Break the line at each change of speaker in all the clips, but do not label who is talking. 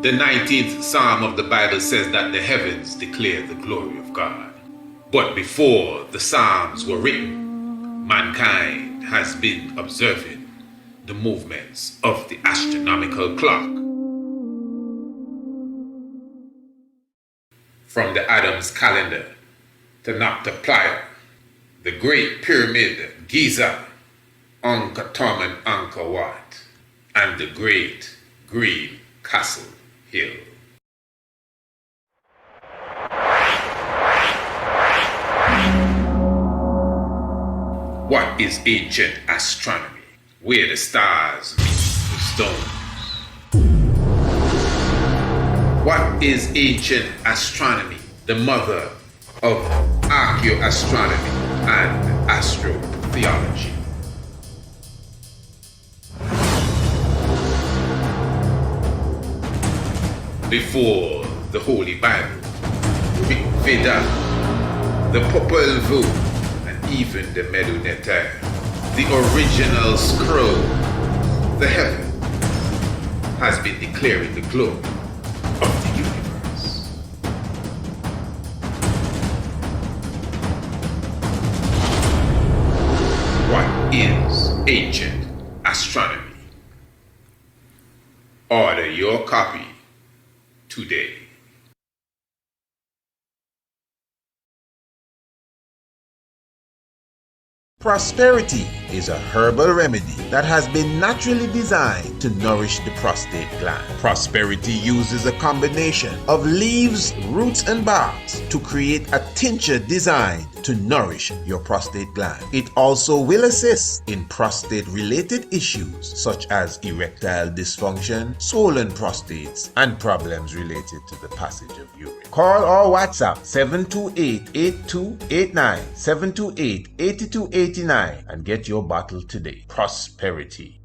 The 19th Psalm of the Bible says that the heavens declare the glory of God. But before the Psalms were written, mankind has been observing the movements of the astronomical clock. From the Adam's calendar to Noctiplier, the Great Pyramid, Giza, Angkor Thom and Angkor Wat, and the Great Green Castle Hill. What is ancient astronomy? Where the stars meet the stones. What is ancient astronomy? The mother of archaeoastronomy and astrotheology. Before the Holy Bible, Rig Veda, the Popol Vuh, and even the Medu Neter, the original scroll, the heaven has been declaring the glory of the universe. What is ancient astronomy? Order your copy today.
Prosperity is a herbal remedy that has been naturally designed to nourish the prostate gland. Prosperity uses a combination of leaves, roots, and barks to create a tincture designed to nourish your prostate gland. It also will assist in prostate-related issues such as erectile dysfunction, swollen prostates, and problems related to the passage of urine. Call or WhatsApp 728-8289, 728-8289 and get your bottle today. Prosperity.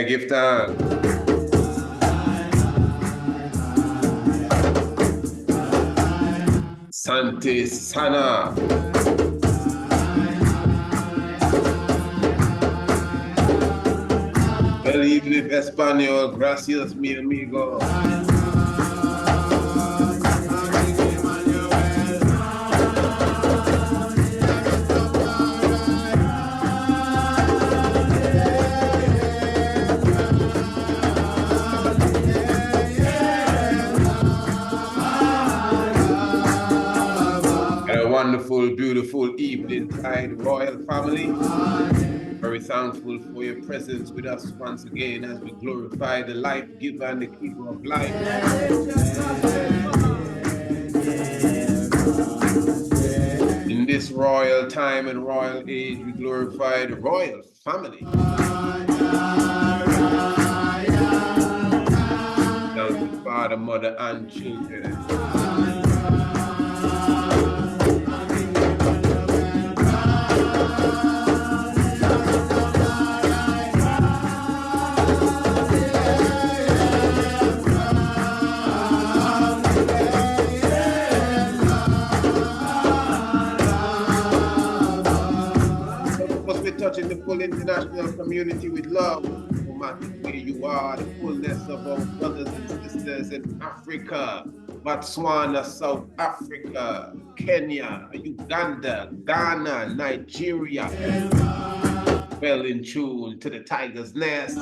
Yeah, give thanks. Sante Sana. Well, even Espanol, gracias, mi amigo. A wonderful, beautiful evening, tide royal family. Very thankful for your presence with us once again as we glorify the life giver and the keeper of life. In this royal time and royal age, we glorify the royal family. Down to father, mother, and children. Touching the full international community with love, no matter where you are, the fullness of our brothers and sisters in Africa, Botswana, South Africa, Kenya, Uganda, Ghana, Nigeria, well in tune to the tiger's nest.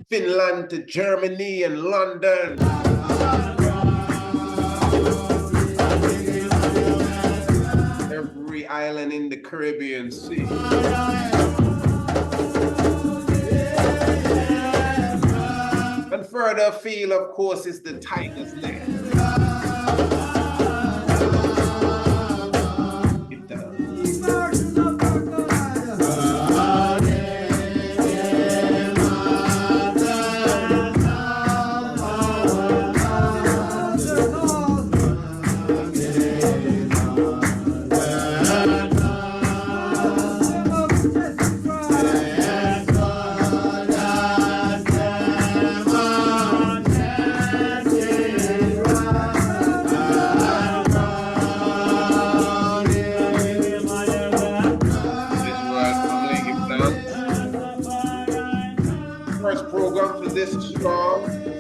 Finland to Germany and London. Island in the Caribbean Sea. And further afield, of course, is the tiger's nest.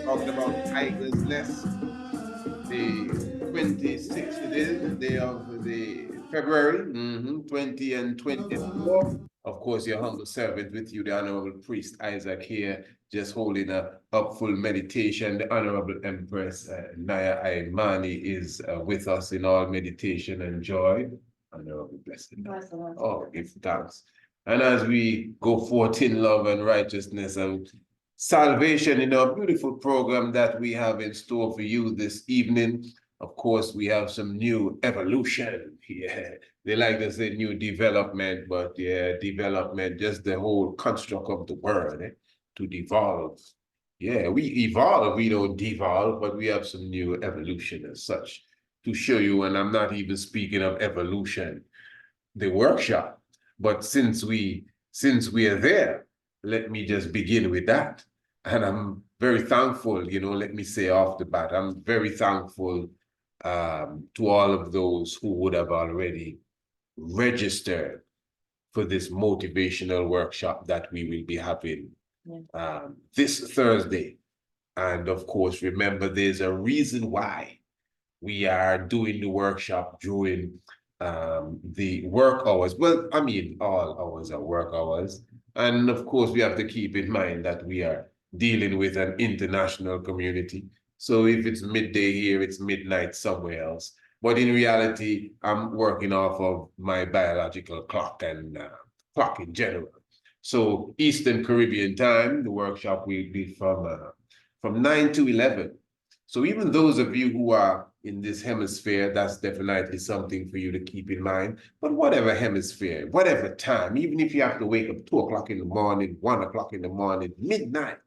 Talking about Tiger's Nest, the 26th day of the February, 20 and 24. Of course, your humble servant with you, the Honorable Priest Isaac here, just holding a upful meditation. The Honorable Empress Naya Aimani is with us in all meditation and joy. Honorable blessed. Oh, give thanks. And as we go forth in love and righteousness and salvation in our beautiful program that we have in store for you this evening. Of course, we have some new evolution. Yeah, they like to say new development, but yeah, development, just the whole construct of the word, to devolve. Yeah, we evolve, we don't devolve, but we have some new evolution as such to show you. And I'm not even speaking of evolution, the workshop, but since we are there, let me just begin with that. And I'm very thankful, let me say off the bat, I'm very thankful to all of those who would have already registered for this motivational workshop that we will be having this Thursday. And of course, remember, there's a reason why we are doing the workshop during the work hours. Well, I mean, all hours are work hours. And of course, we have to keep in mind that we are dealing with an international community. So if it's midday here, it's midnight somewhere else. But in reality, I'm working off of my biological clock and clock in general. So Eastern Caribbean time, the workshop will be from 9 to 11. So even those of you who are in this hemisphere, that's definitely something for you to keep in mind. But whatever hemisphere, whatever time, even if you have to wake up 2 o'clock in the morning, 1 o'clock in the morning, midnight,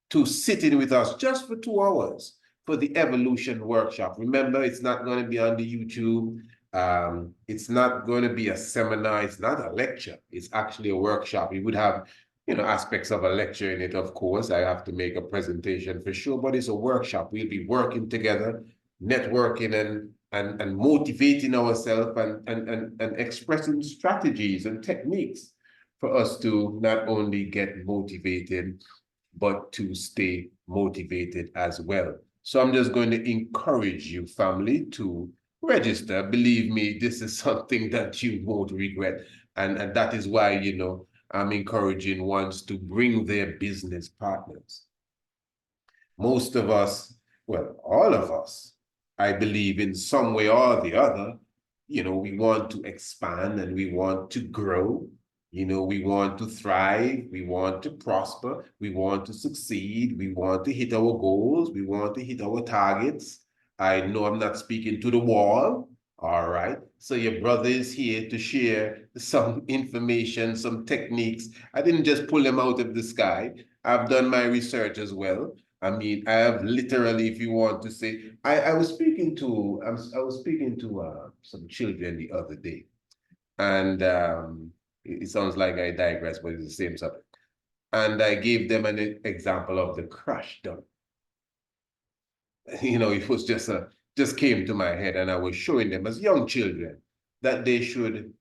to sit in with us just for 2 hours for the evolution workshop. Remember, it's not going to be on the YouTube.
It's not going to be a seminar. It's not a lecture. It's actually a workshop. We would have, aspects of a lecture in it, of course. I have to make a presentation for sure, but it's a workshop. We'll be working together, networking and motivating ourselves and expressing strategies and techniques for us to not only get motivated, but to stay motivated as well. So I'm just going to encourage you, family, to register. Believe me, this is something that you won't regret. And that is why, I'm encouraging ones to bring their business partners. Most of us, well, all of us, I believe in some way or the other, we want to expand and we want to grow. We want to thrive, we want to prosper, we want to succeed, we want to hit our goals, we want to hit our targets. I know I'm not speaking to the wall, all right? So your brother is here to share some information, some techniques. I didn't just pull them out of the sky. I've done my research as well. I mean, I have literally, if you want to say, I was speaking to some children the other day, and it sounds like I digress, but it's the same subject. And I gave them an example of the crash dummy. It was just came to my head, and I was showing them as young children that they should,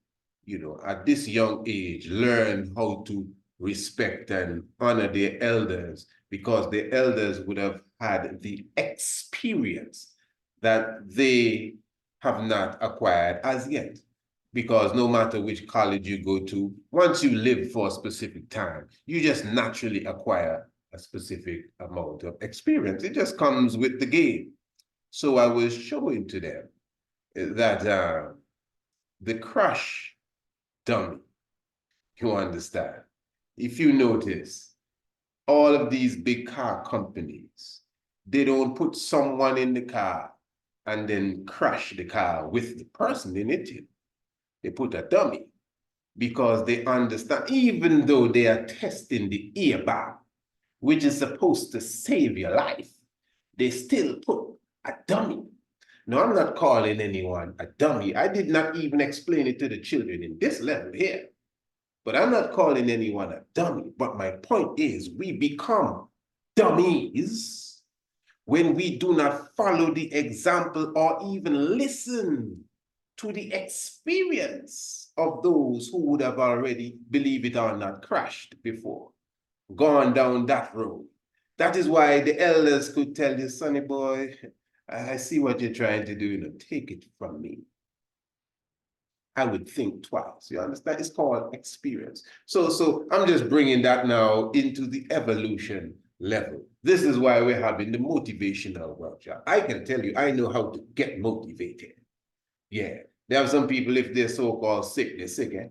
at this young age, learn how to respect and honor their elders, because the elders would have had the experience that they have not acquired as yet. Because no matter which college you go to, once you live for a specific time, you just naturally acquire a specific amount of experience. It just comes with the game. So I was showing to them that the crash dummy, you understand, if you notice, all of these big car companies, they don't put someone in the car and then crash the car with the person in it. They put a dummy because they understand, even though they are testing the airbag, which is supposed to save your life, they still put a dummy. Now, I'm not calling anyone a dummy. I did not even explain it to the children in this level here. But I'm not calling anyone a dummy. But my point is, we become dummies when we do not follow the example or even listen to the experience of those who would have already, believe it or not, crashed before, gone down that road. That is why the elders could tell you, sonny boy, I see what you're trying to do, take it from me. I would think twice, you understand? It's called experience. So I'm just bringing that now into the evolution level. This is why we're having the motivational workshop. I can tell you, I know how to get motivated. Yeah, there are some people, if they're so-called sick, they're sick, eh?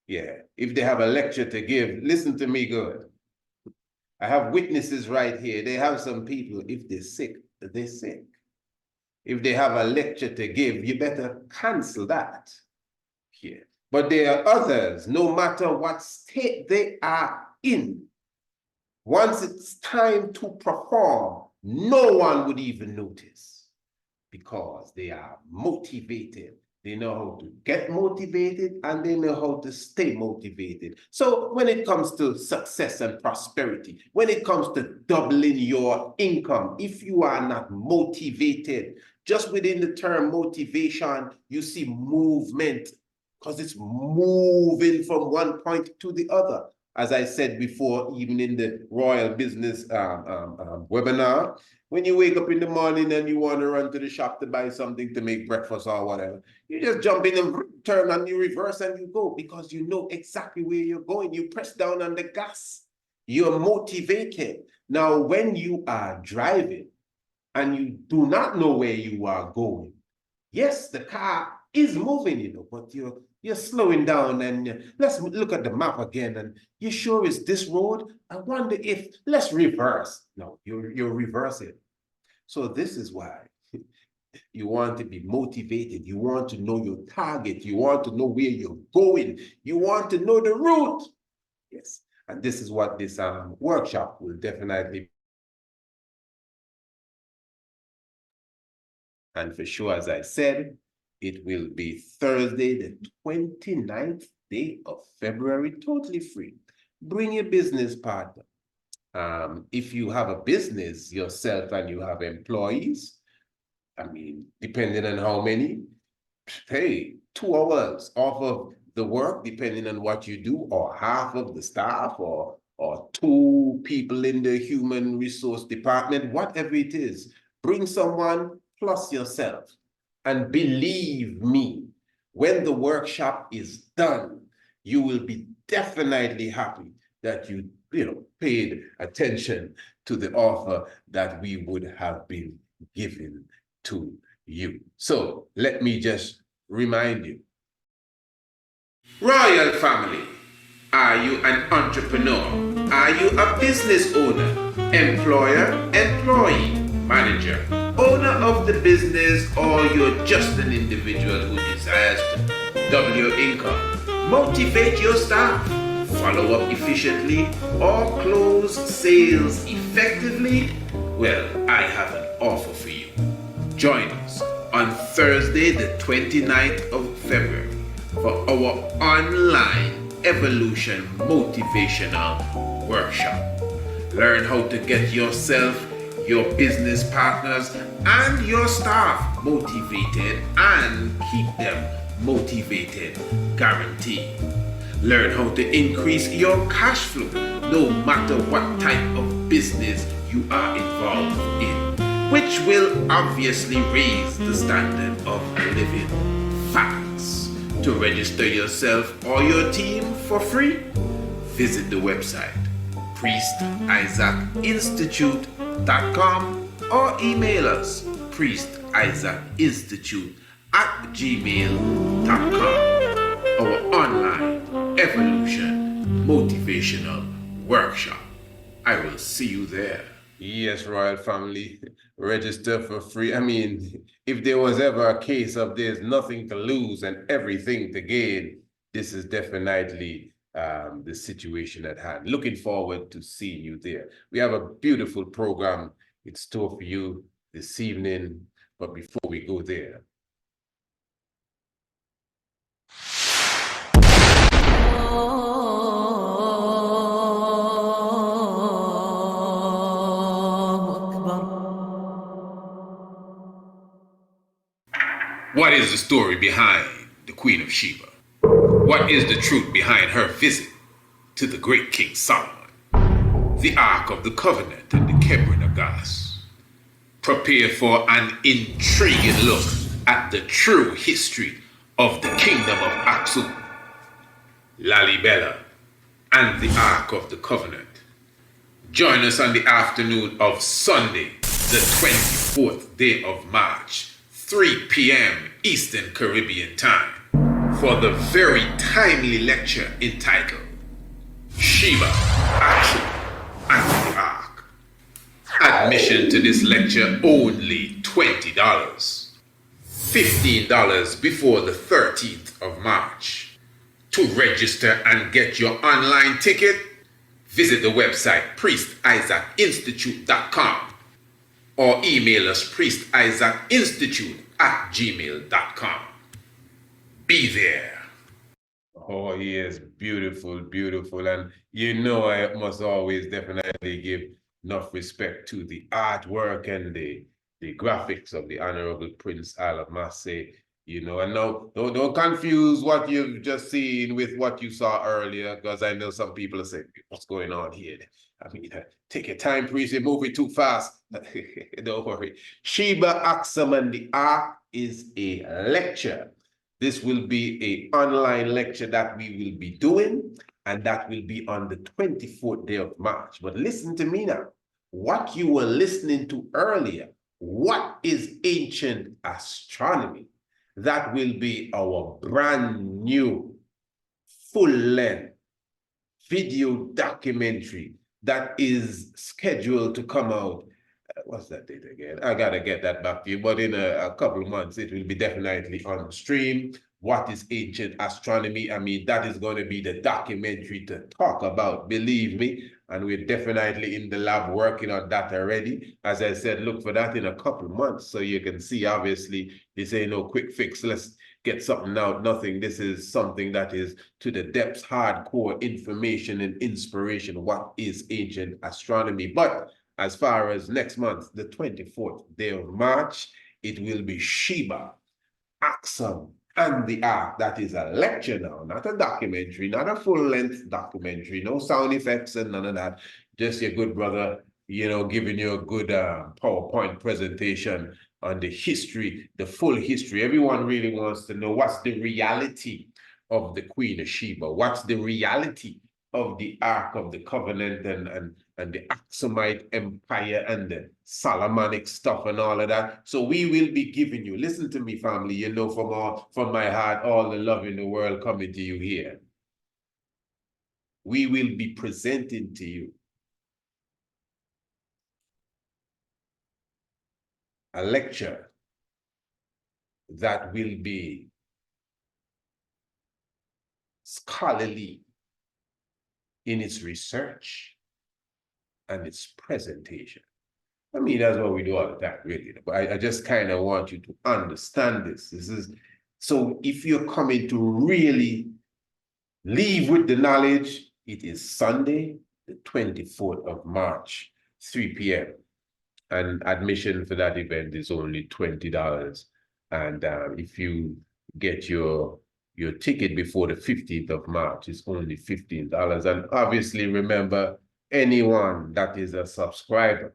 Yeah, if they have a lecture to give, listen to me good. I have witnesses right here. They have some people, if they're sick, they're sick. If they have a lecture to give, you better cancel that here. But there are others, no matter what state they are in, once it's time to perform, no one would even notice, because they are motivated. They know how to get motivated and they know how to stay motivated. So when it comes to success and prosperity, when it comes to doubling your income, if you are not motivated, just within the term motivation, you see movement, because it's moving from one point to the other. As I said before, even in the Royal Business webinar, when you wake up in the morning and you want to run to the shop to buy something to make breakfast or whatever, you just jump in and turn and you reverse and you go, because you know exactly where you're going. You press down on the gas. You're motivated. Now, when you are driving and you do not know where you are going, yes, the car is moving, but you're slowing down, and let's look at the map again, and you sure it's this road? I wonder if, let's reverse. No, you're reversing. So this is why you want to be motivated. You want to know your target. You want to know where you're going. You want to know the route. Yes, and this is what this workshop will definitely. And for sure, as I said, It will be Thursday, the 29th day of February, totally free. Bring your business partner. If you have a business yourself and you have employees, I mean, depending on how many, hey, 2 hours off of the work, depending on what you do, or half of the staff, or 2 people in the human resource department, whatever it is, bring someone plus yourself. And believe me, when the workshop is done, you will be definitely happy that you paid attention to the offer that we would have been given to you. So let me just remind you.
Royal family, are you an entrepreneur? Are you a business owner, employer, employee, manager, owner of the business, or you're just an individual who desires to double your income, motivate your staff, follow up efficiently, or close sales effectively? Well, I have an offer for you. Join us on Thursday, the 29th of February for our online Evolution Motivational Workshop. Learn how to get yourself, your business partners, and your staff motivated and keep them motivated, guaranteed. Learn how to increase your cash flow no matter what type of business you are involved in, which will obviously raise the standard of living. Facts. To register yourself or your team for free, visit the website priestisaacinstitute.com or email us priestisaacinstitute@gmail.com. Our online Evolution Motivational Workshop. I will see you there.
Yes, Royal family, register for free. I mean, if there was ever a case of there's nothing to lose and everything to gain, this is definitely the situation at hand. Looking forward to seeing you there. We have a beautiful program in store for you this evening, but before we go there,
what is the story behind the Queen of Sheba? What is the truth behind her visit to the great King Solomon? The Ark of the Covenant and the Kebron of Gas. Prepare for an intriguing look at the true history of the Kingdom of Aksum, Lalibela, and the Ark of the Covenant. Join us on the afternoon of Sunday, the 24th day of March, 3 p.m. Eastern Caribbean Time, for the very timely lecture entitled Sheba, Aksum, and the Ark. Admission to this lecture only $20. $15 before the 13th of March. To register and get your online ticket, visit the website priestisaacinstitute.com or email us priestisaacinstitute@gmail.com. Be there.
oh yes, beautiful, beautiful. And I must always definitely give enough respect to the artwork and the graphics of the Honorable Prince Al Massey. And now don't confuse what you've just seen with what you saw earlier, because I know some people are saying, what's going on here? I mean, take your time, priest, you're moving too fast. Don't worry. Sheba, Aksum, and the Ark is a lecture. This will be an online lecture that we will be doing, and that will be on the 24th day of March. But listen to me now. What you were listening to earlier, what is ancient astronomy? That will be our brand new full-length video documentary that is scheduled to come out. What's that date again? I gotta get that back to you, but in a couple of months, it will be definitely on stream. What is ancient astronomy? I mean, that is going to be the documentary to talk about. Believe me, and we're definitely in the lab working on that already. As I said, look for that in a couple months, so you can see, obviously, this ain't no quick fix. Let's get something out, nothing. This is something that is to the depths, hardcore information and inspiration. What is ancient astronomy? But as far as next month, the 24th day of March, it will be Sheba, Axum, and the Ark. That is a lecture now, not a documentary, not a full-length documentary, no sound effects and none of that. Just your good brother, you know, giving you a good PowerPoint presentation on the history, the full history. Everyone really wants to know what's the reality of the Queen of Sheba, what's the reality of the Ark of the Covenant and the Aksumite Empire and the Solomonic stuff and all of that. So we will be giving you, listen to me, family, you know, from my heart, all the love in the world coming to you here. We will be presenting to you a lecture that will be scholarly in its research and its presentation. I mean, that's what we do all the time, really. But I just kind of want you to understand this. This is, so if you're coming to really leave with the knowledge, it is Sunday, the 24th of March, 3 p.m. And admission for that event is only $20. And if you get your ticket before the 15th of March, it's only $15. And obviously, remember, anyone that is a subscriber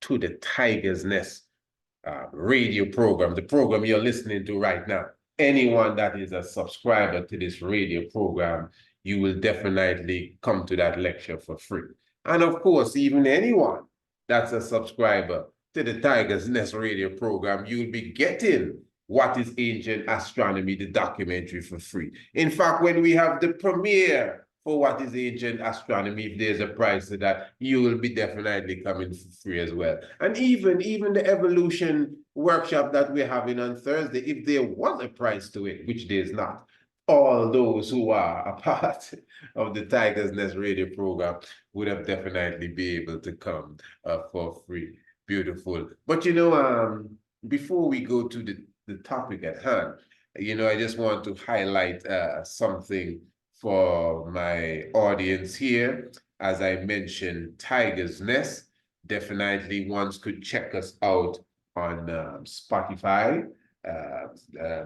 to the Tiger's Nest radio program, the program you're listening to right now, anyone that is a subscriber to this radio program, you will definitely come to that lecture for free. And of course, even anyone that's a subscriber to the Tiger's Nest radio program, you'll be getting What is Ancient Astronomy, the documentary, for free. In fact, when we have the premiere for What is Ancient Astronomy, if there's a price to that, you will be definitely coming for free as well. And even the evolution workshop that we're having on Thursday, if there was a price to it, which there's not, all those who are a part of the Tiger's Nest radio program would have definitely be able to come for free. Beautiful. But you know, before we go to the topic at hand, you know, I just want to highlight something for my audience here. As I mentioned, Tiger's Nest, definitely one could check us out on Spotify.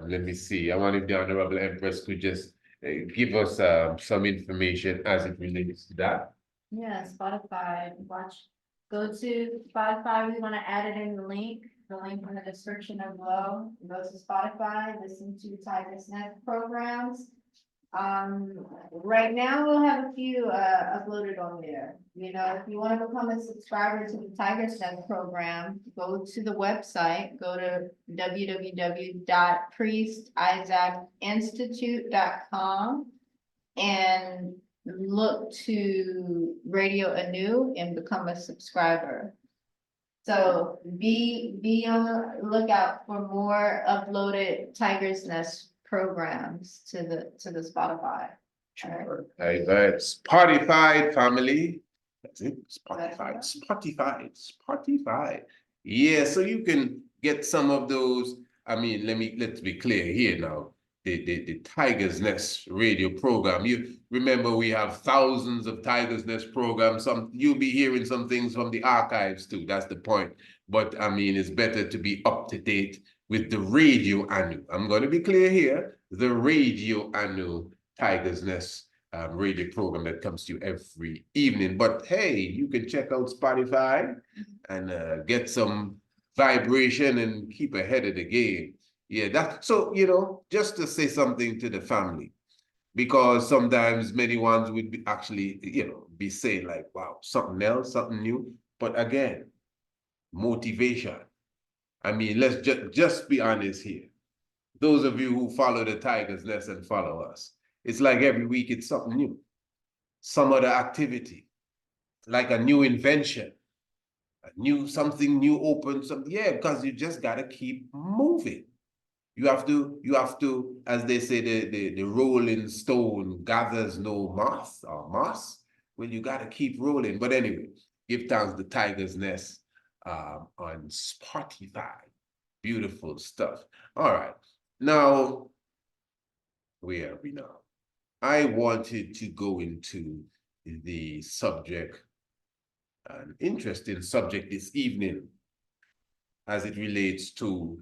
Let me see. I wonder if the Honorable Empress could just give us some information as it relates to that.
Yeah, Spotify. Go to Spotify. We want to add it in the link in the description of below. Go to Spotify, listen to Tiger's Nest programs. Right now we'll have a few uploaded on there. You know, if you want to become a subscriber to the Tiger's Nest program, go to the website, go to www.priestIsaacInstitute.com and look to Radio Anew and become a subscriber. So be on the lookout for more uploaded Tiger's Nest programs to the Spotify.
Sure. Spotify family. That's it. Spotify. Yeah, so you can get some of those. I mean, let's be clear here now. The Tiger's Nest radio program. You remember we have thousands of Tiger's Nest programs. You'll be hearing some things from the archives too. That's the point. But I mean, it's better to be up to date with the Radio Anew. I'm going to be clear here. The Radio Anew Tiger's Nest radio program that comes to you every evening. But hey, you can check out Spotify and get some vibration and keep ahead of the game. Yeah, so, you know, just to say something to the family, because sometimes many ones would be actually, you know, be saying like, wow, something else, something new. But again, motivation. I mean, let's just be honest here. Those of you who follow the Tiger's Nest and follow us, it's like every week it's something new, some other activity, like a new invention, something new open, something, yeah, because you just gotta keep moving. You have to, as they say, the rolling stone gathers no moss. well, you got to keep rolling. But anyway, give thanks to Tiger's Nest on Spotify. Beautiful stuff. All right. Now, where are we now? I wanted to go into the subject, an interesting subject this evening, as it relates to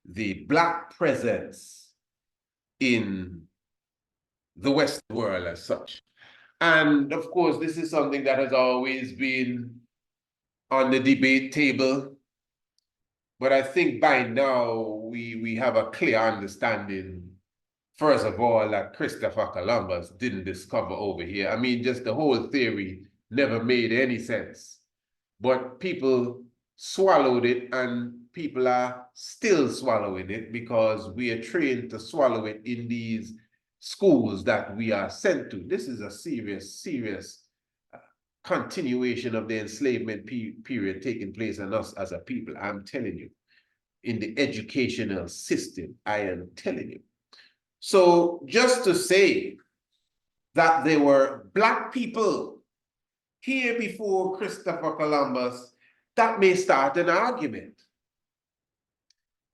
the Black presence in the Western world as such. And of course, this is something that has always been on the debate table. But I think by now we have a clear understanding, first of all, that Christopher Columbus didn't discover over here. I mean, just the whole theory never made any sense. But people swallowed it, and people are still swallowing it because we are trained to swallow it in these schools that we are sent to. This is a serious continuation of the enslavement period taking place on us as a people. I'm telling you, in the educational system, I am telling you. So just to say that there were Black people here before Christopher Columbus, that may start an argument.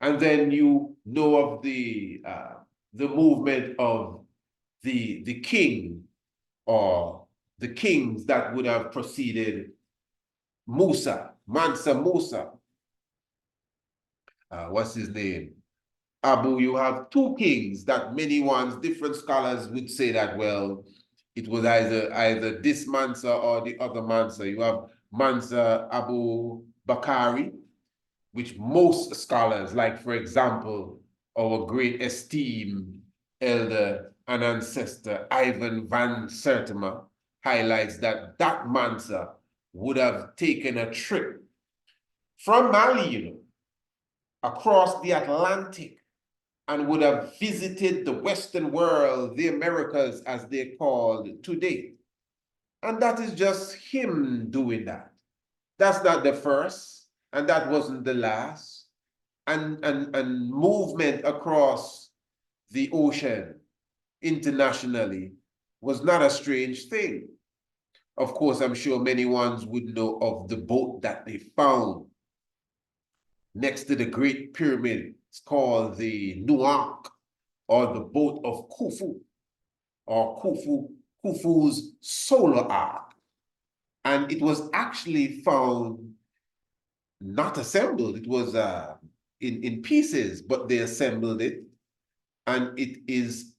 And then you know of the movement of the king, or the kings that would have preceded Mansa Musa. What's his name? Abu, you have two kings that many ones, different scholars would say that, well, it was either this Mansa or the other Mansa. You have Mansa Abu Bakari, which most scholars, like for example, our great esteemed elder and ancestor Ivan van Sertima, highlights that that Mansa would have taken a trip from Mali, across the Atlantic, and would have visited the Western world, the Americas as they're called today. And that is just him doing that. That's not the first, and that wasn't the last. And movement across the ocean internationally was not a strange thing. Of course, I'm sure many ones would know of the boat that they found next to the Great Pyramid. It's called the Nuak, or the boat of Khufu, or Khufu's solar ark. And it was actually found not assembled. It was in pieces, but they assembled it, and it is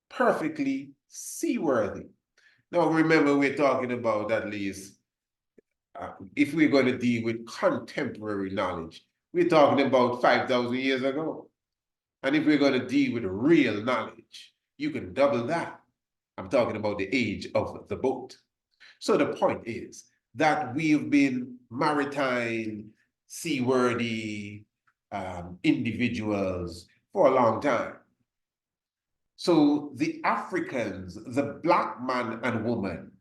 perfectly seaworthy. Now, remember, we're talking about at least, if we're going to deal with contemporary knowledge, we're talking about 5,000 years ago. And if we're going to deal with real knowledge, you can double that. I'm talking about the age of the boat. So the point is that we've been maritime, seaworthy individuals for a long time. So the Africans, the Black man and woman,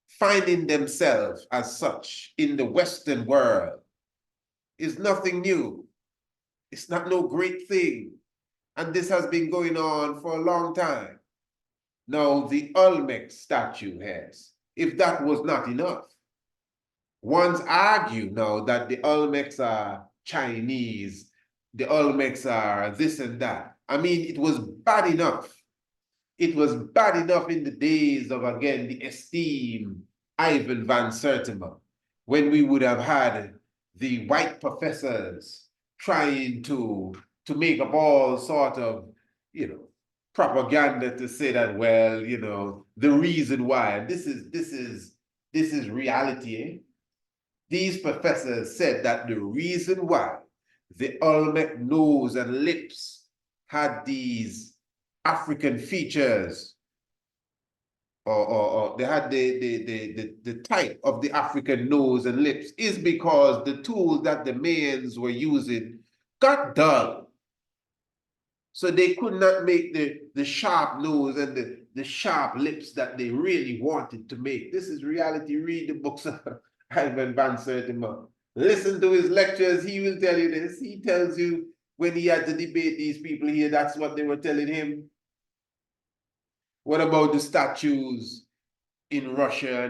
finding themselves as such in the Western world is nothing new. It's not no great thing. And this has been going on for a long time. Now, the Olmec statue heads, if that was not enough, ones argue now that the Olmecs are Chinese, the Olmecs are this and that. I mean, it was bad enough. It was bad enough in the days of, again, the esteemed Ivan van Sertima, when we would have had the white professors trying to make up all sort of, propaganda to say that, well, the reason why, and this is reality, eh? These professors said that the reason why the Olmec nose and lips had these African features, or they had the type of the African nose and lips, is because the tools that the Mayans were using got dull. So they could not make the sharp nose and the sharp lips that they really wanted to make. This is reality. Read the books of Ivan van Sertima. Listen to his lectures. He will tell you this. He tells you when he had to debate these people here, that's what they were telling him. What about the statues in Russia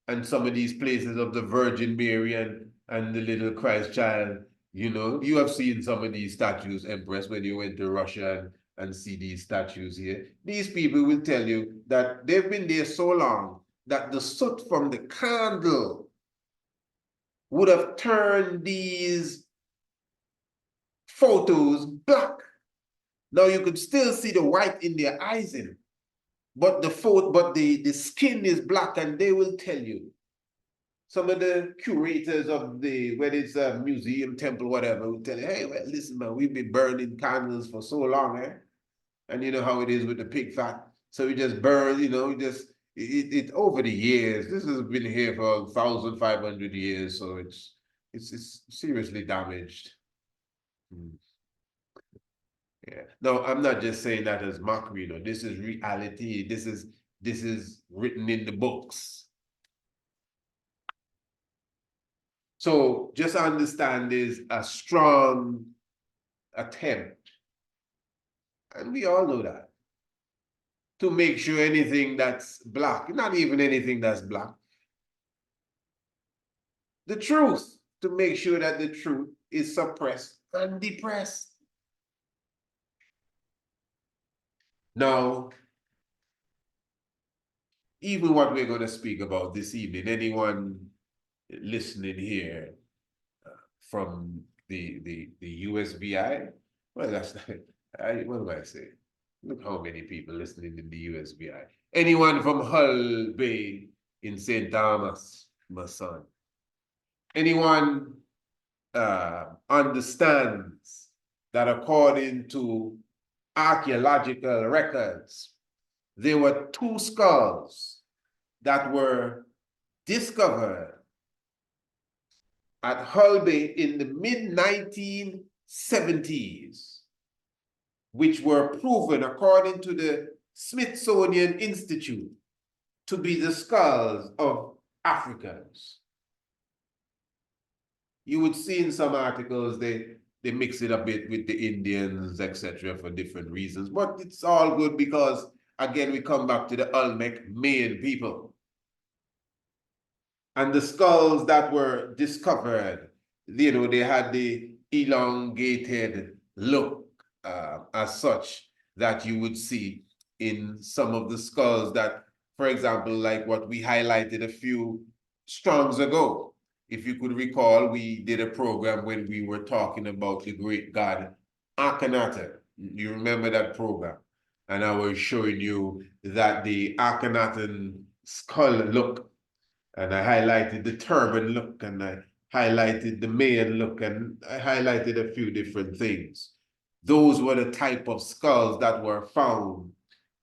and some of these places of the Virgin Mary and the little Christ child, you know, you have seen some of these statues, Empress, when you went to Russia and see these statues here. These people will tell you that they've been there so long that the soot from the candle would have turned these photos black. Now you could still see the white in their eyes but the skin is black, and they will tell you. Some of the curators of whether it's a museum, temple, whatever, will tell you, hey, well, listen, man, we've been burning candles for so long, eh? And you know how it is with the pig fat. So we just burn, you know, it over the years. This has been here for 1,500 years, so it's seriously damaged. Yeah. No, I'm not just saying that as mockery, you know. This is reality. This is written in the books. So just understand there's a strong attempt, and we all know that, to make sure anything that's black, not even anything that's black, the truth, to make sure that the truth is suppressed and depressed. Now, even what we're going to speak about this evening, anyone listening here from the USBI, well, that's not, what do I say? Look how many people listening in the USBI. Anyone from Hull Bay in St. Thomas, my son. Anyone understands that according to archaeological records, there were 2 skulls that were discovered at Hull Bay in the mid-1970s, which were proven, according to the Smithsonian Institute, to be the skulls of Africans. You would see in some articles they mix it a bit with the Indians, etc., for different reasons, but it's all good because, again, we come back to the Olmec Mayan people. And the skulls that were discovered, you know, they had the elongated look as such that you would see in some of the skulls that, for example, like what we highlighted a few strongs ago. If you could recall, we did a program when we were talking about the great god Akhenaten. You remember that program? And I was showing you that the Akhenaten skull look, and I highlighted the turban look, and I highlighted the Mayan look, and I highlighted a few different things. Those were the type of skulls that were found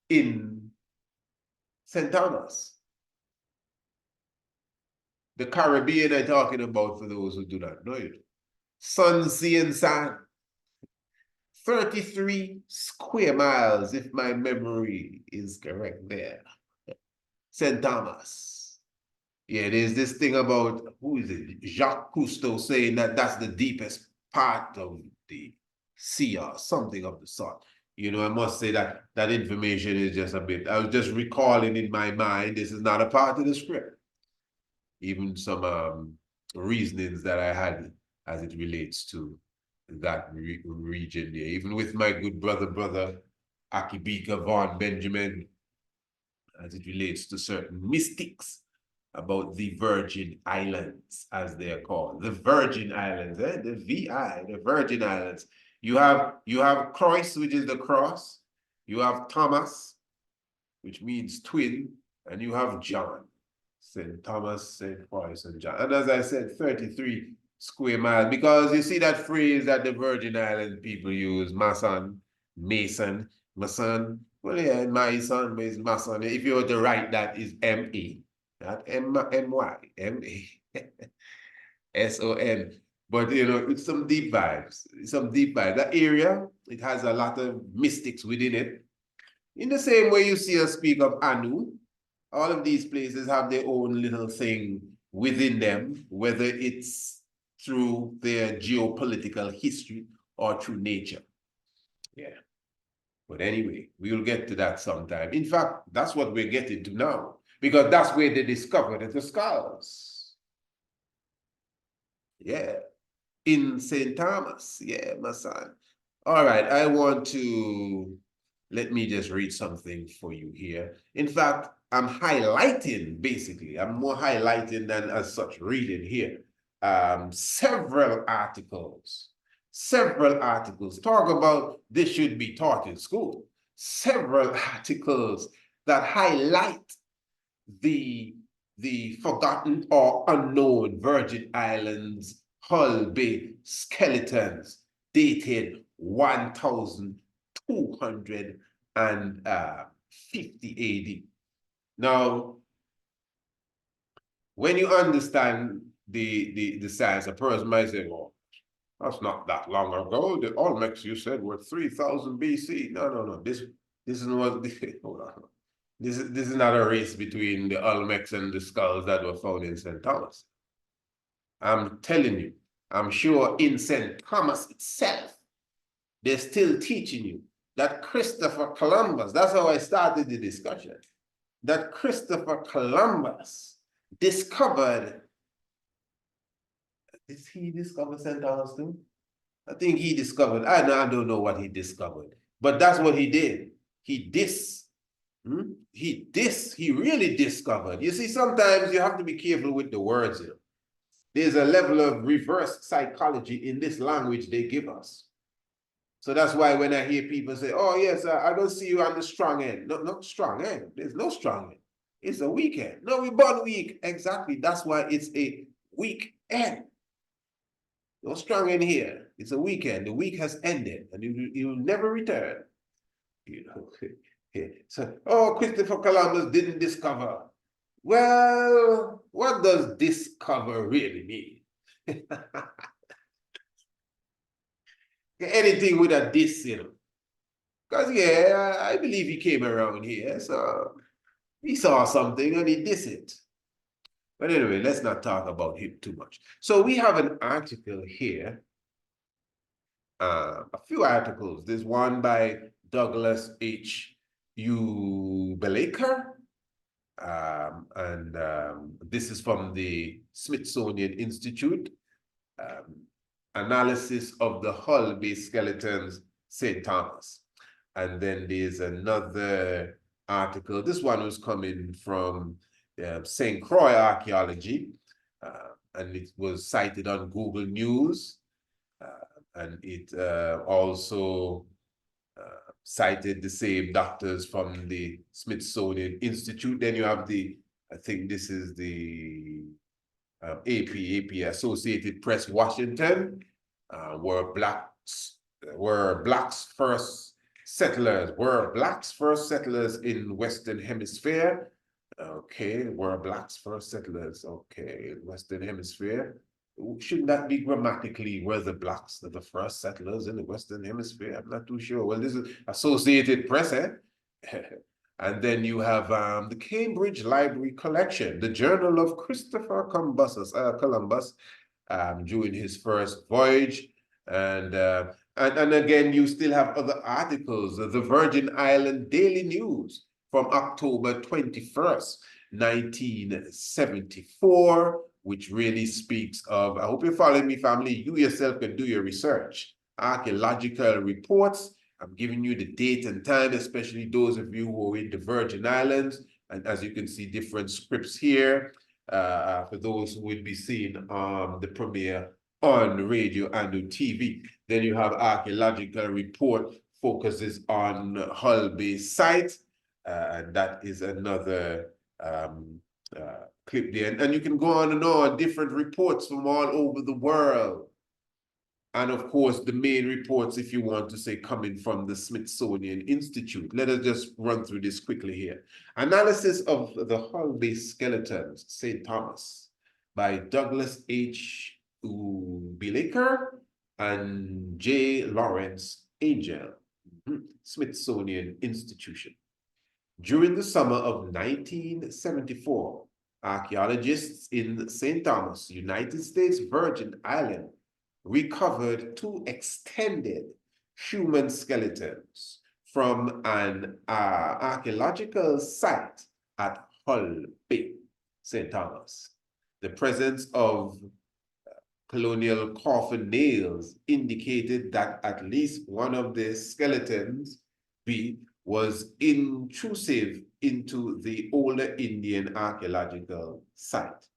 in St. Thomas. The Caribbean I'm talking about, for those who do not know it. Sun, sea, and sand. 33 square miles, if my memory is correct there. St. Thomas. Yeah, there's this thing about, who is it? Jacques Cousteau saying that that's the deepest part of the sea or something of the sort. You know, I must say that that information is just a bit, I was just recalling in my mind, this is not a part of the script. Even some reasonings that I had as it relates to that region there. Even with my good brother Akibika Von Benjamin, as it relates to certain mystics about the Virgin Islands, as they are called. The Virgin Islands, the VI, the Virgin Islands. You have Croix, which is the cross. You have Thomas, which means twin, and you have John. St. Thomas, St. Croix, and John. And as I said, 33 square miles, because you see that phrase that the Virgin Island people use, Mason, Mason, Mason. Well, yeah, my son is Mason. If you were to write that, is M-E, not M-Y, M-A, S-O-N. But, you know, it's some deep vibes, That area, it has a lot of mystics within it. In the same way you see us speak of Anu, all of these places have their own little thing within them, whether it's through their geopolitical history or through nature. Yeah. But anyway, we'll get to that sometime. In fact, that's what we're getting to now. because that's where they discovered the skulls. Yeah, in St. Thomas. Yeah, my son. All right, I want to, let me just read something for you here. In fact, I'm highlighting, basically, I'm more highlighting than as such reading here. Several articles talk about this should be taught in school. Several articles that highlight the forgotten or unknown Virgin Islands Hull Bay skeletons dated 1250 AD. Now, when you understand the science, a person might say, well, that's not that long ago. The Olmecs you said were 3000 BC. No. This is what hold on. This is not a race between the Olmecs and the skulls that were found in St. Thomas. I'm telling you, I'm sure in St. Thomas itself, they're still teaching you that Christopher Columbus, that's how I started the discussion, that Christopher Columbus discovered, did he discover St. Thomas too? I think he discovered, I don't know what he discovered, but that's what he did. He really discovered. You see, sometimes you have to be careful with the words here. There's a level of reverse psychology in this language they give us. So that's why when I hear people say, oh yes, I don't see you on the strong end. No, not strong end. There's no strong end. It's a weak end. No, we're born weak. Exactly. That's why it's a weak end. No strong end here. It's a weak end. The week has ended and you will never return. You know. So, oh, Christopher Columbus didn't discover. Well, what does discover really mean? Anything with a dis, you know. Because, yeah, I believe he came around here, so he saw something and he dissed it. But anyway, let's not talk about him too much. So we have an article here, a few articles. There's one by Douglas H. Ubelaker, this is from the Smithsonian Institute, analysis of the Hull Bay skeletons, St. Thomas. And then there's another article. This one was coming from St. Croix archaeology, and it was cited on Google News, and it also cited the same doctors from the Smithsonian Institute. Then you have the, I think this is the AP, Associated Press, Washington, were blacks first settlers in Western Hemisphere. Okay, were blacks first settlers, okay, in Western Hemisphere. Shouldn't that be grammatically were the blacks the first settlers in the Western Hemisphere? I'm not too sure. Well, this is Associated Press, eh? And then you have the Cambridge Library Collection, the Journal of Christopher Columbus during his first voyage. And again, you still have other articles, the Virgin Island Daily News from October 21st, 1974, which really speaks of, I hope you're following me, family, you yourself can do your research. Archaeological reports, I'm giving you the date and time, especially those of you who are in the Virgin Islands. And as you can see, different scripts here for those who would be seeing the premiere on radio and on TV. Then you have archaeological report focuses on Hull Bay site. And that is another clip there. And you can go on, different reports from all over the world. And of course, the main reports, if you want to say, coming from the Smithsonian Institute. Let us just run through this quickly here. Analysis of the Hull Bay skeletons, St. Thomas, by Douglas H. Ubelaker and J. Lawrence Angel, Smithsonian Institution. During the summer of 1974, archaeologists in St. Thomas, United States Virgin Island, recovered 2 extended human skeletons from an archaeological site at pulpy, St. Thomas. The presence of colonial coffin nails indicated that at least one of the skeletons was intrusive into the older Indian archaeological site.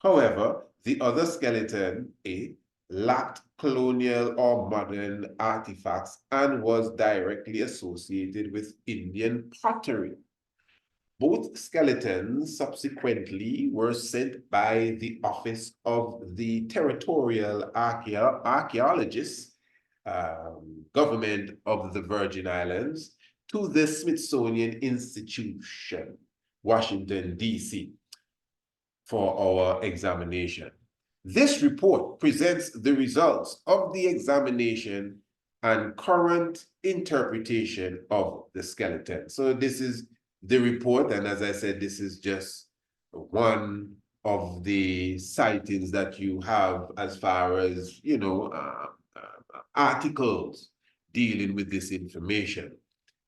However, the other skeleton, A, lacked colonial or modern artifacts and was directly associated with Indian pottery. Both skeletons subsequently were sent by the Office of the Territorial Archaeologists, Government of the Virgin Islands, to the Smithsonian Institution, Washington, D.C., for our examination. This report presents the results of the examination and current interpretation of the skeleton. So this is the report, and as I said, this is just one of the sightings that you have as far as, you know, articles dealing with this information.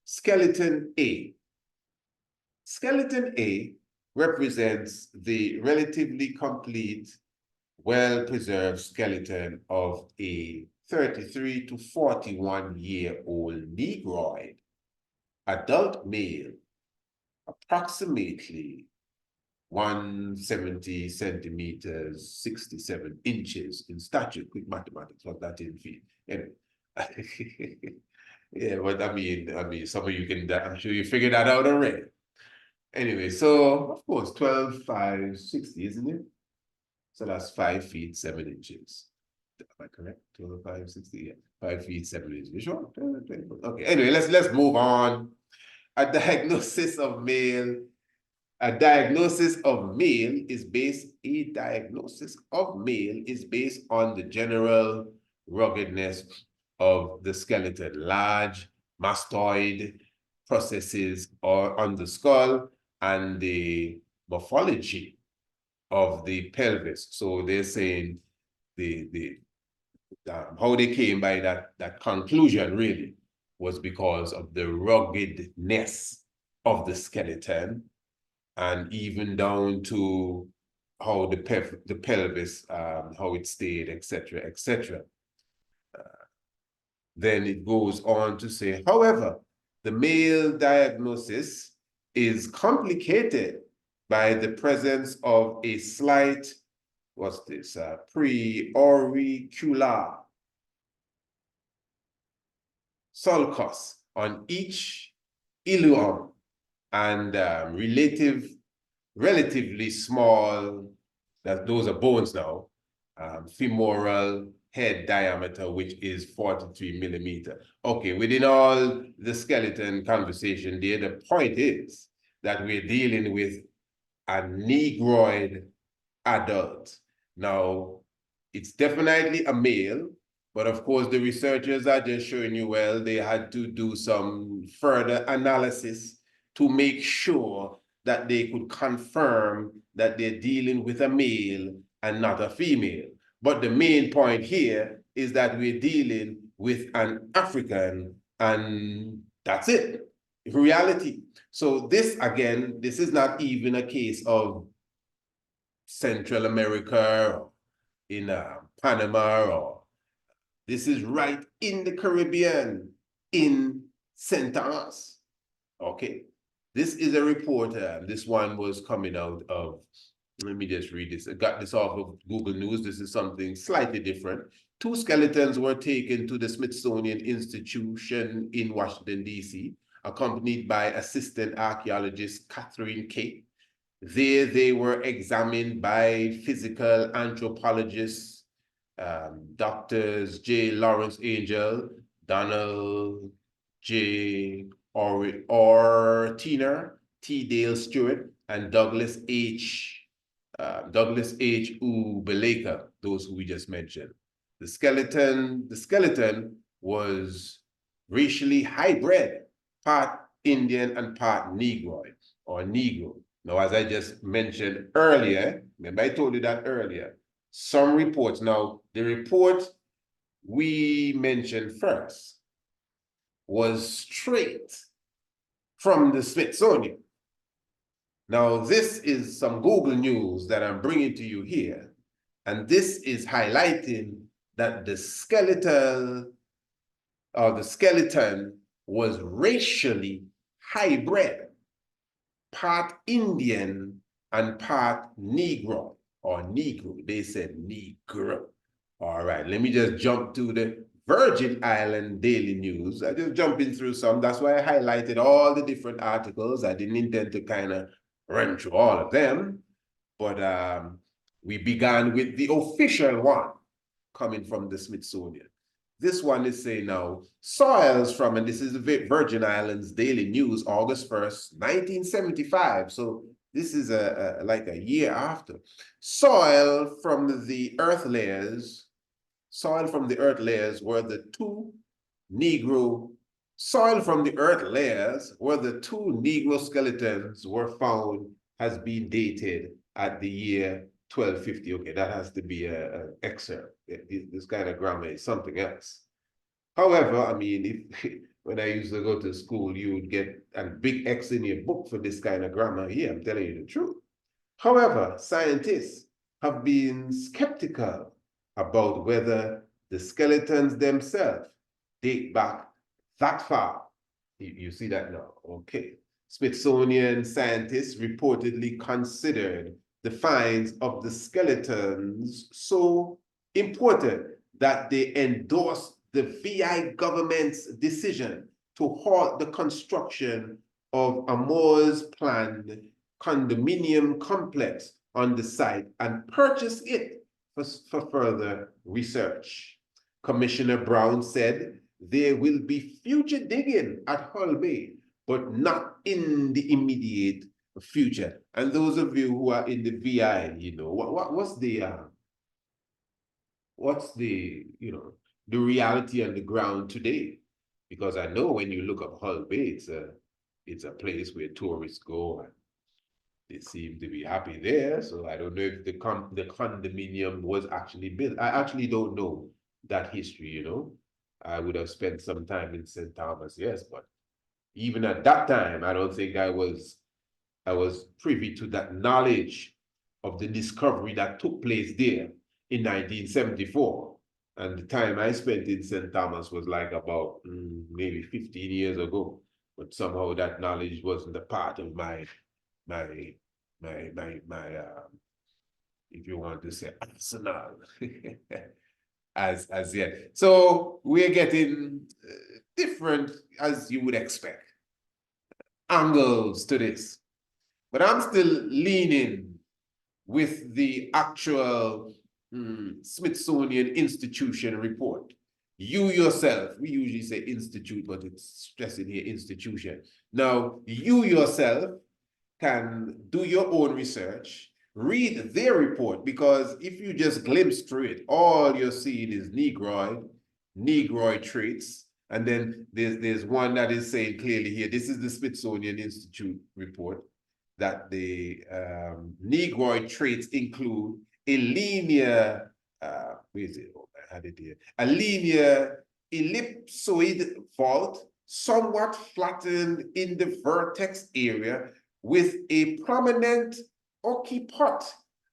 Skeleton A. Skeleton A represents the relatively complete, well-preserved skeleton of a 33 to 41-year-old Negroid, adult male, approximately 170 centimeters, 67 inches in stature. Quick mathematics, what that in feet. Anyway. Yeah, but I mean, some of you can, I'm sure you figured that out already. Anyway, so of course, 12, 5, 60, isn't it? So that's 5 feet, 7 inches. Am I correct? 12, 5, 60, yeah. 5 feet, 7 inches. You sure? Okay, anyway, let's move on. A diagnosis of male is based on the general ruggedness of the skeleton, large mastoid processes on the skull, and the morphology of the pelvis. So they're saying how they came by that conclusion really was because of the ruggedness of the skeleton, and even down to how the pelvis, how it stayed, etc., etc. Then it goes on to say, however, the male diagnosis is complicated by the presence of a slight, what's this, preauricular sulcus on each ilium, and relatively small, those are bones now, femoral head diameter, which is 43 millimeter. Okay, within all the skeleton conversation there, the point is that we're dealing with a Negroid adult. Now, it's definitely a male, but of course the researchers are just showing you, well, they had to do some further analysis to make sure that they could confirm that they're dealing with a male and not a female. But the main point here is that we're dealing with an African, and that's it, reality. So this, again, this is not even a case of Central America or in Panama, or this is right in the Caribbean, in St. Thomas. Okay, this is a report. This one was coming out of, let me just read this. I got this off of Google News. This is something slightly different. 2 skeletons were taken to the Smithsonian Institution in Washington, D.C., accompanied by assistant archaeologist Catherine Kate. There they were examined by physical anthropologists, Doctors J. Lawrence Angel, Donald J. Ortiner, T. Dale Stewart, and Douglas H. Ubeleka, those who we just mentioned. The skeleton was racially hybrid, part Indian and part Negroid or Negro. Now, as I just mentioned earlier, remember I told you that earlier, some reports, now the report we mentioned first was straight from the Smithsonian. Now, this is some Google news that I'm bringing to you here. And this is highlighting that the skeleton was racially hybrid, part Indian and part Negro, or Negro. They said Negro. All right, let me just jump to the Virgin Island Daily News. I just jumping through some. That's why I highlighted all the different articles. I didn't intend to kind of run through all of them, but we began with the official one coming from the Smithsonian. This one is saying now, soils from, and this is the Virgin Islands Daily News, August 1st, 1975. So this is like a year after. Soil from the earth layers where the two Negro skeletons were found has been dated at the year 1250. Okay, that has to be an excerpt. This kind of grammar is something else. However, I mean, when I used to go to school, you would get a big X in your book for this kind of grammar. Here, I'm telling you the truth. However, scientists have been skeptical about whether the skeletons themselves date back that far. You see that now? Okay. Smithsonian scientists reportedly considered the finds of the skeletons so important that they endorsed the VI government's decision to halt the construction of Amore's planned condominium complex on the site and purchase it for further research. Commissioner Brown said there will be future digging at Hull Bay, but not in the immediate future. And those of you who are in the VI, you know, what's the the reality on the ground today? Because I know when you look up Hull Bay, it's a place where tourists go and they seem to be happy there. So I don't know if the condominium was actually built. I actually don't know that history, you know. I would have spent some time in St. Thomas, yes, but even at that time, I don't think I was privy to that knowledge of the discovery that took place there in 1974. And the time I spent in St. Thomas was like about maybe 15 years ago. But somehow that knowledge wasn't a part of my if you want to say arsenal as yet. So we're getting different, as you would expect, angles to this. But I'm still leaning with the actual Smithsonian Institution report. You yourself, we usually say institute, but it's stressing here institution. Now, you yourself can do your own research, read their report, because if you just glimpse through it, all you're seeing is Negroid traits. And then there's one that is saying clearly here, this is the Smithsonian Institute report, that the Negroid traits include a linear, where is it? Oh, I had it here. A linear ellipsoid vault, somewhat flattened in the vertex area, with a prominent occiput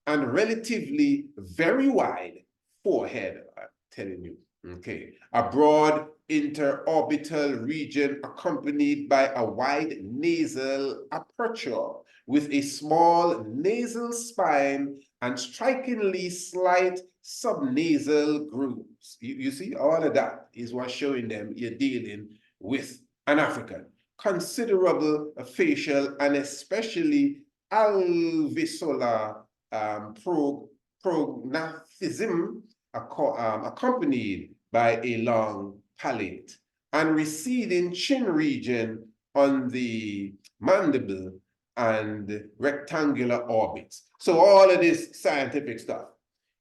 and relatively very wide forehead, I'm telling you. Okay, a broad interorbital region accompanied by a wide nasal aperture with a small nasal spine and strikingly slight subnasal grooves. You see, all of that is what's showing them you're dealing with an African. Considerable facial and especially alveolar prognathism accompanied by a long palate and receding chin region on the mandible and rectangular orbits. So all of this scientific stuff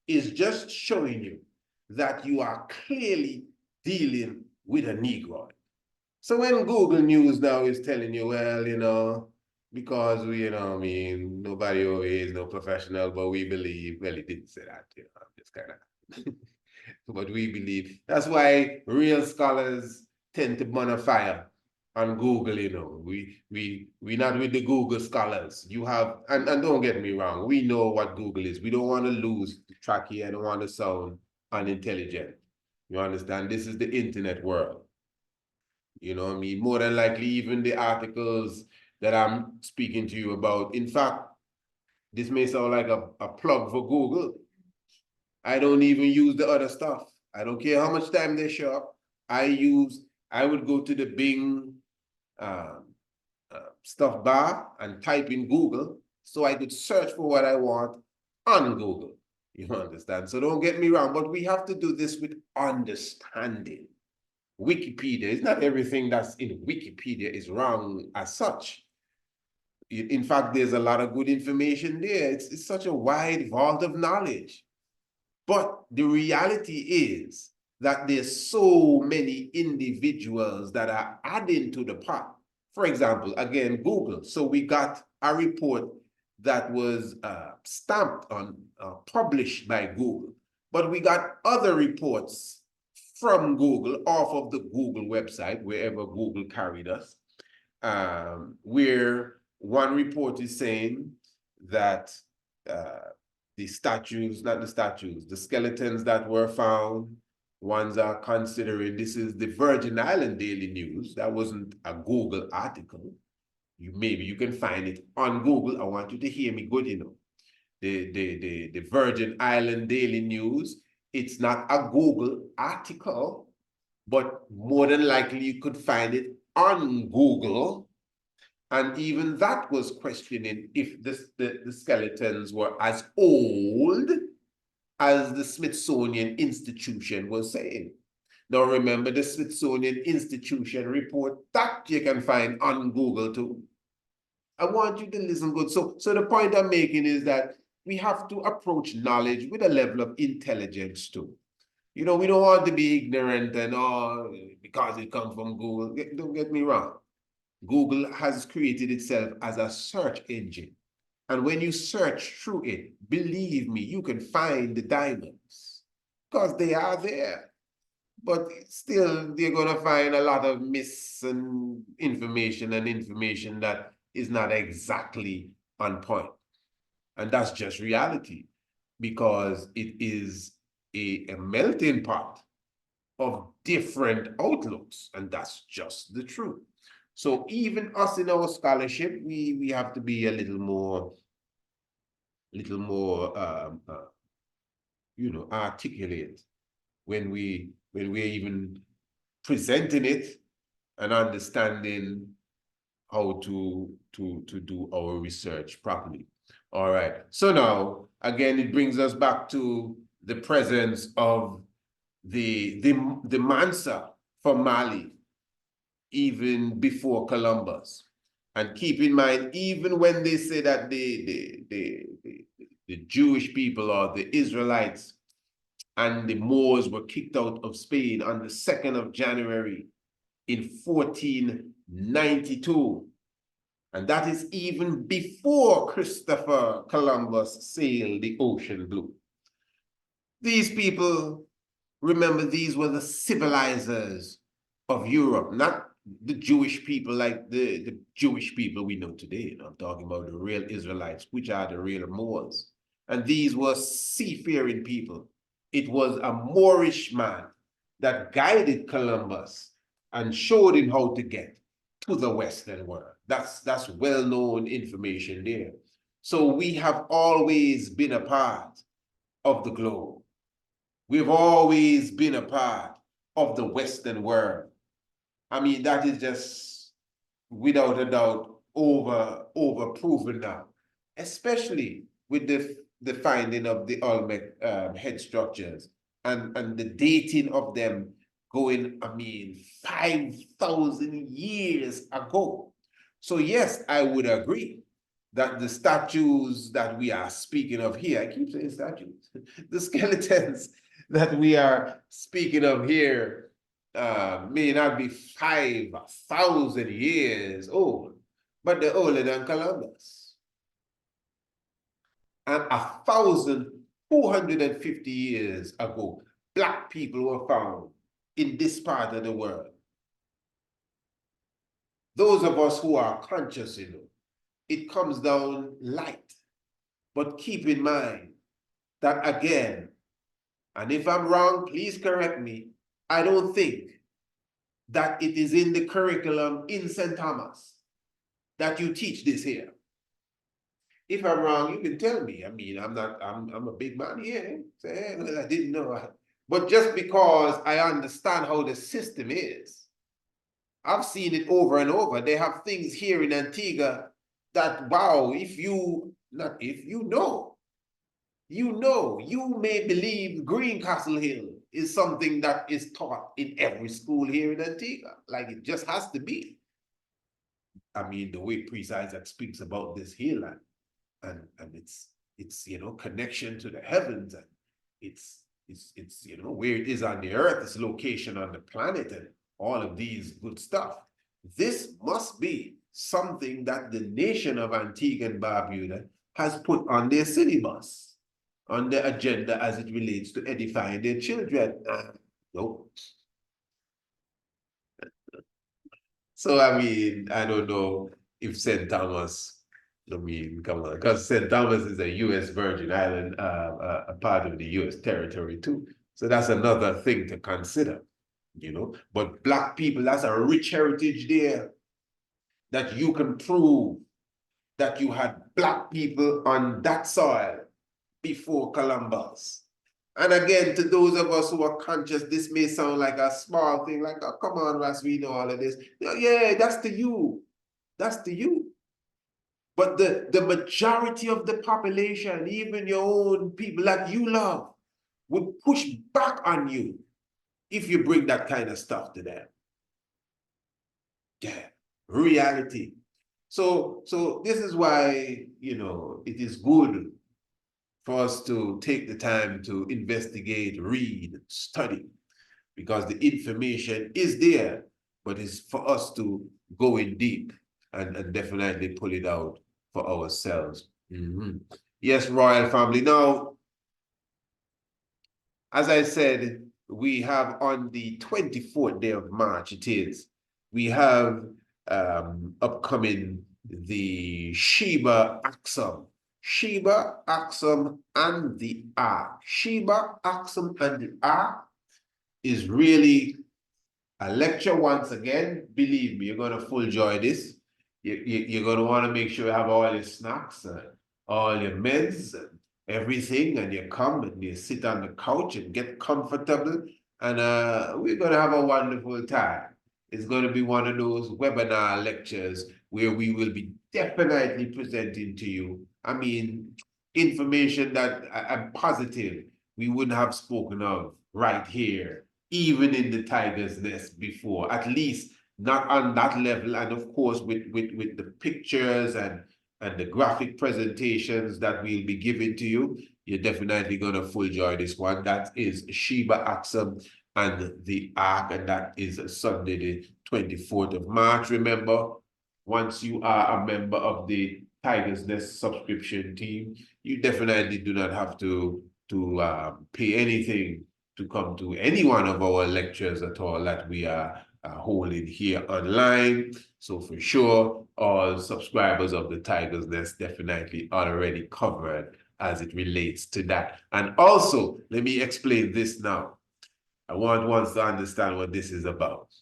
is just showing you that you are clearly dealing with a Negroid. So when Google News now is telling you, well, you know, because we, you know, I mean, nobody over here is no professional, but we believe, well, it didn't say that, you know, I'm just kind of, but we believe. That's why real scholars tend to burn a fire on Google, you know. We not with the Google scholars. You have, and don't get me wrong, we know what Google is. We don't want to lose track here. I don't want to sound unintelligent. You understand? This is the internet world. You know what I mean? More than likely, even the articles that I'm speaking to you about. In fact, this may sound like a plug for Google. I don't even use the other stuff. I don't care how much time they show up. I would go to the Bing stuff bar and type in Google so I could search for what I want on Google. You understand? So don't get me wrong, but we have to do this with understanding. Wikipedia is not everything that's in Wikipedia is wrong as such. In fact, there's a lot of good information there. It's such a wide vault of knowledge. But the reality is that there's so many individuals that are adding to the pot. For example, again, Google. So we got a report that was stamped on, published by Google. But we got other reports from Google, off of the Google website, wherever Google carried us, where one report is saying that the statues, not the statues, the skeletons that were found, ones are considering, this is the Virgin Island Daily News, that wasn't a Google article. Maybe you can find it on Google. I want you to hear me good, you know. The Virgin Island Daily News, it's not a Google article, but more than likely you could find it on Google. And even that was questioning if the skeletons were as old as the Smithsonian Institution was saying. Now remember, the Smithsonian Institution report that you can find on Google too. I want you to listen good. So the point I'm making is that we have to approach knowledge with a level of intelligence too. You know, we don't want to be ignorant and because it comes from Google. Don't get me wrong. Google has created itself as a search engine. And when you search through it, believe me, you can find the diamonds because they are there. But still, they're going to find a lot of misinformation and information that is not exactly on point. And that's just reality, because it is a melting pot of different outlooks, and that's just the truth. So even us in our scholarship, we have to be a little more you know, articulate when we're even presenting it and understanding how to do our research properly. All right. So now, again, it brings us back to the presence of the Mansa from Mali, even before Columbus. And keep in mind, even when they say that the Jewish people or the Israelites and the Moors were kicked out of Spain on the 2nd of January in 1492. And that is even before Christopher Columbus sailed the ocean blue. These people, remember, these were the civilizers of Europe, not the Jewish people like the Jewish people we know today. I'm talking about the real Israelites, which are the real Moors. And these were seafaring people. It was a Moorish man that guided Columbus and showed him how to get to the Western world. That's well-known information there. So we have always been a part of the globe. We've always been a part of the Western world. I mean, that is just, without a doubt, over proven now, especially with the finding of the Olmec head structures and the dating of them going, I mean, 5,000 years ago. So yes, I would agree that the statues that we are speaking of here, I keep saying statues, the skeletons that we are speaking of here may not be 5,000 years old, but they're older than Columbus. And 1,250 years ago, Black people were found in this part of the world. those of us who are conscious, it comes down light. But keep in mind that again, and if I'm wrong, please correct me, I don't think that it is in the curriculum in St. Thomas that you teach this here. If I'm wrong, you can tell me. I mean, I'm a big man here. Say, well, I didn't know. But just because I understand how the system is, I've seen it over and over. They have things here in Antigua that, wow, you may believe Greencastle Hill is something that is taught in every school here in Antigua. Like it just has to be. I mean, the way Priest Isaac speaks about this hill and its connection to the heavens, and it's where it is on the earth, its location on the planet, and all of these good stuff. This must be something that the nation of Antigua and Barbuda has put on their syllabus, on their agenda as it relates to edifying their children. Nope. So, I mean, I don't know if St. Thomas, come on, because St. Thomas is a U.S. Virgin Island, a part of the U.S. territory too. So that's another thing to consider, But Black people, that's a rich heritage there that you can prove that you had Black people on that soil before Columbus. And again, to those of us who are conscious, this may sound like a small thing, like, oh, come on, Russ, we know all of this. Yeah, that's to you. That's to you. But the majority of the population, even your own people that you love, would push back on you if you bring that kind of stuff to them. Yeah, reality. So this is why, it is good for us to take the time to investigate, read, study, because the information is there, but it's for us to go in deep and definitely pull it out for ourselves. Yes, Royal Family. Now, as I said, we have on the 24th day of March, we have upcoming the Sheba Axum. Sheba, Axum, and the Ark. Sheba, Axum, and the Ark is really a lecture once again. Believe me, you're going to full enjoy this. You're going to want to make sure you have all your snacks, all your meds, and everything, and you come and you sit on the couch and get comfortable, and we're going to have a wonderful time. It's going to be one of those webinar lectures where we will be definitely presenting to you, information that I'm positive we wouldn't have spoken of right here, even in the Tiger's Nest before, at least not on that level. And of course, with the pictures and the graphic presentations that we'll be giving to you, you're definitely going to full enjoy this one. That is Sheba Axum and the Ark, and that is Sunday, the 24th of March. Remember, once you are a member of the Tiger's Nest subscription team, you definitely do not have to pay anything to come to any one of our lectures at all that we are holding here online. So for sure, all subscribers of the Tiger's Nest definitely already covered as it relates to that. And also, let me explain this now. I want ones to understand what this is about.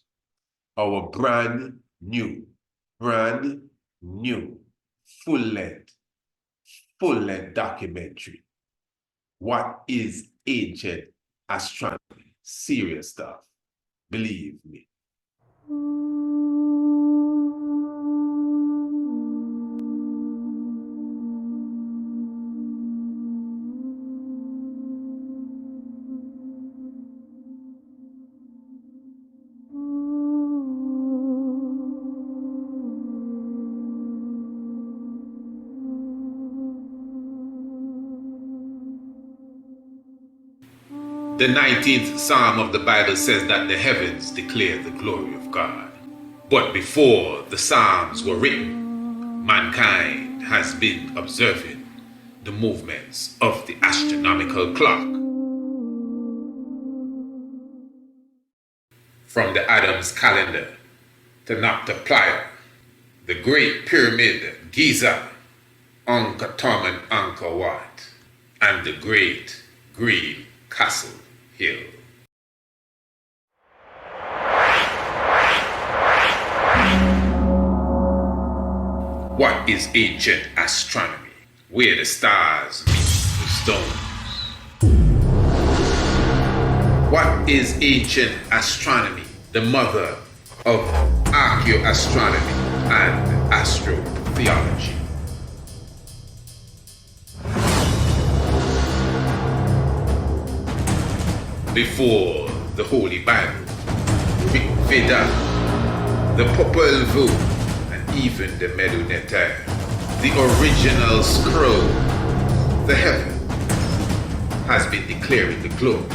Our brand new, full-length documentary. What is ancient astronomy? Serious stuff. Believe me.
The 19th Psalm of the Bible says that the heavens declare the glory of God. But before the Psalms were written, mankind has been observing the movements of the astronomical clock. From the Adam's calendar to Noctiplier the Great Pyramid, Giza, Angkor Thom and Angkor Wat, and the Great Green Castle Hill. What is ancient astronomy? Where the stars meet the stones. What is ancient astronomy? The mother of archaeoastronomy and astrotheology. Before the Holy Bible, Big Veda, the Popol Vuh, and even the Medu-Neter, the original scroll, the heaven, has been declaring the globe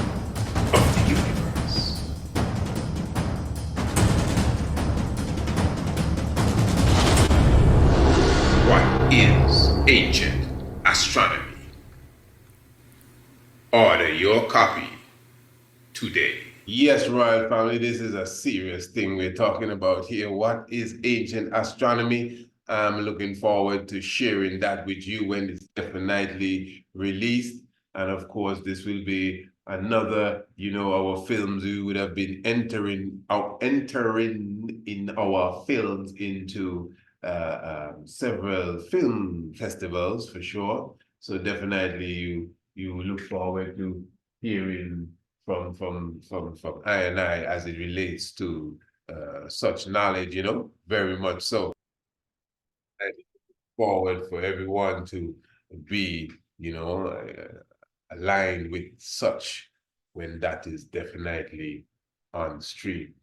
of the universe. What is ancient astronomy? Order your copy today.
Yes, Royal Family, this is a serious thing we're talking about here. What is ancient astronomy? I'm looking forward to sharing that with you when it's definitely released. And of course, this will be another, our films, we would have been entering in our films into several film festivals for sure. So definitely you look forward to hearing from I and I as it relates to such knowledge, very much so. I look forward for everyone to be, aligned with such when that is definitely on stream,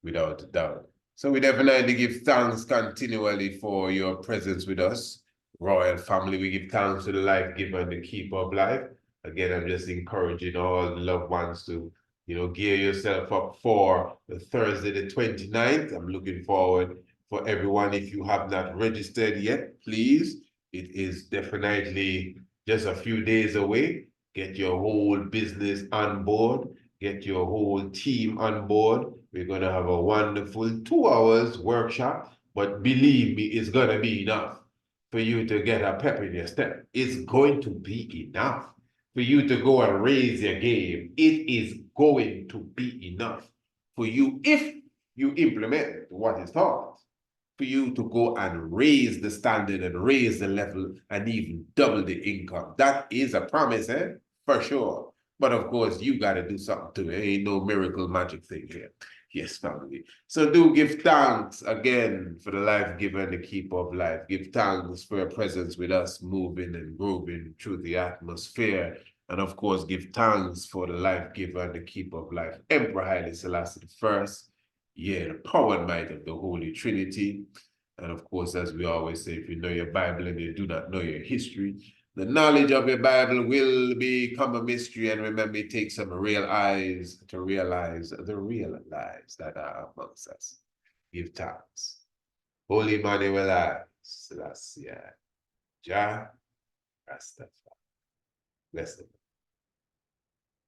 without a doubt. So we definitely give thanks continually for your presence with us, Royal Family. We give thanks to the life giver and the keeper of life. Again, I'm just encouraging all the loved ones to, gear yourself up for the Thursday, the 29th. I'm looking forward for everyone. If you have not registered yet, please, it is definitely just a few days away. Get your whole business on board. Get your whole team on board. We're going to have a wonderful 2 hours workshop, but believe me, it's going to be enough for you to get a pep in your step. It's going to be enough for you to go and raise your game. It is going to be enough for you, if you implement what is taught, for you to go and raise the standard and raise the level and even double the income. That is a promise, for sure. But of course, you got to do something to it. Ain't no miracle magic thing here. Yes, family. So do give thanks again for the life giver and the keeper of life. Give thanks for your presence with us, moving and grooving through the atmosphere. And of course, give thanks for the life giver and the keeper of life, Emperor Haile Selassie I. Yeah, the power and might of the Holy Trinity. And of course, as we always say, if you know your Bible and you do not know your history, the knowledge of your Bible will become a mystery. And remember, it takes some real eyes to realize the real lives that are amongst us. Give thanks. Holy Manuel Selassie, Jah Rastafari. Bless them.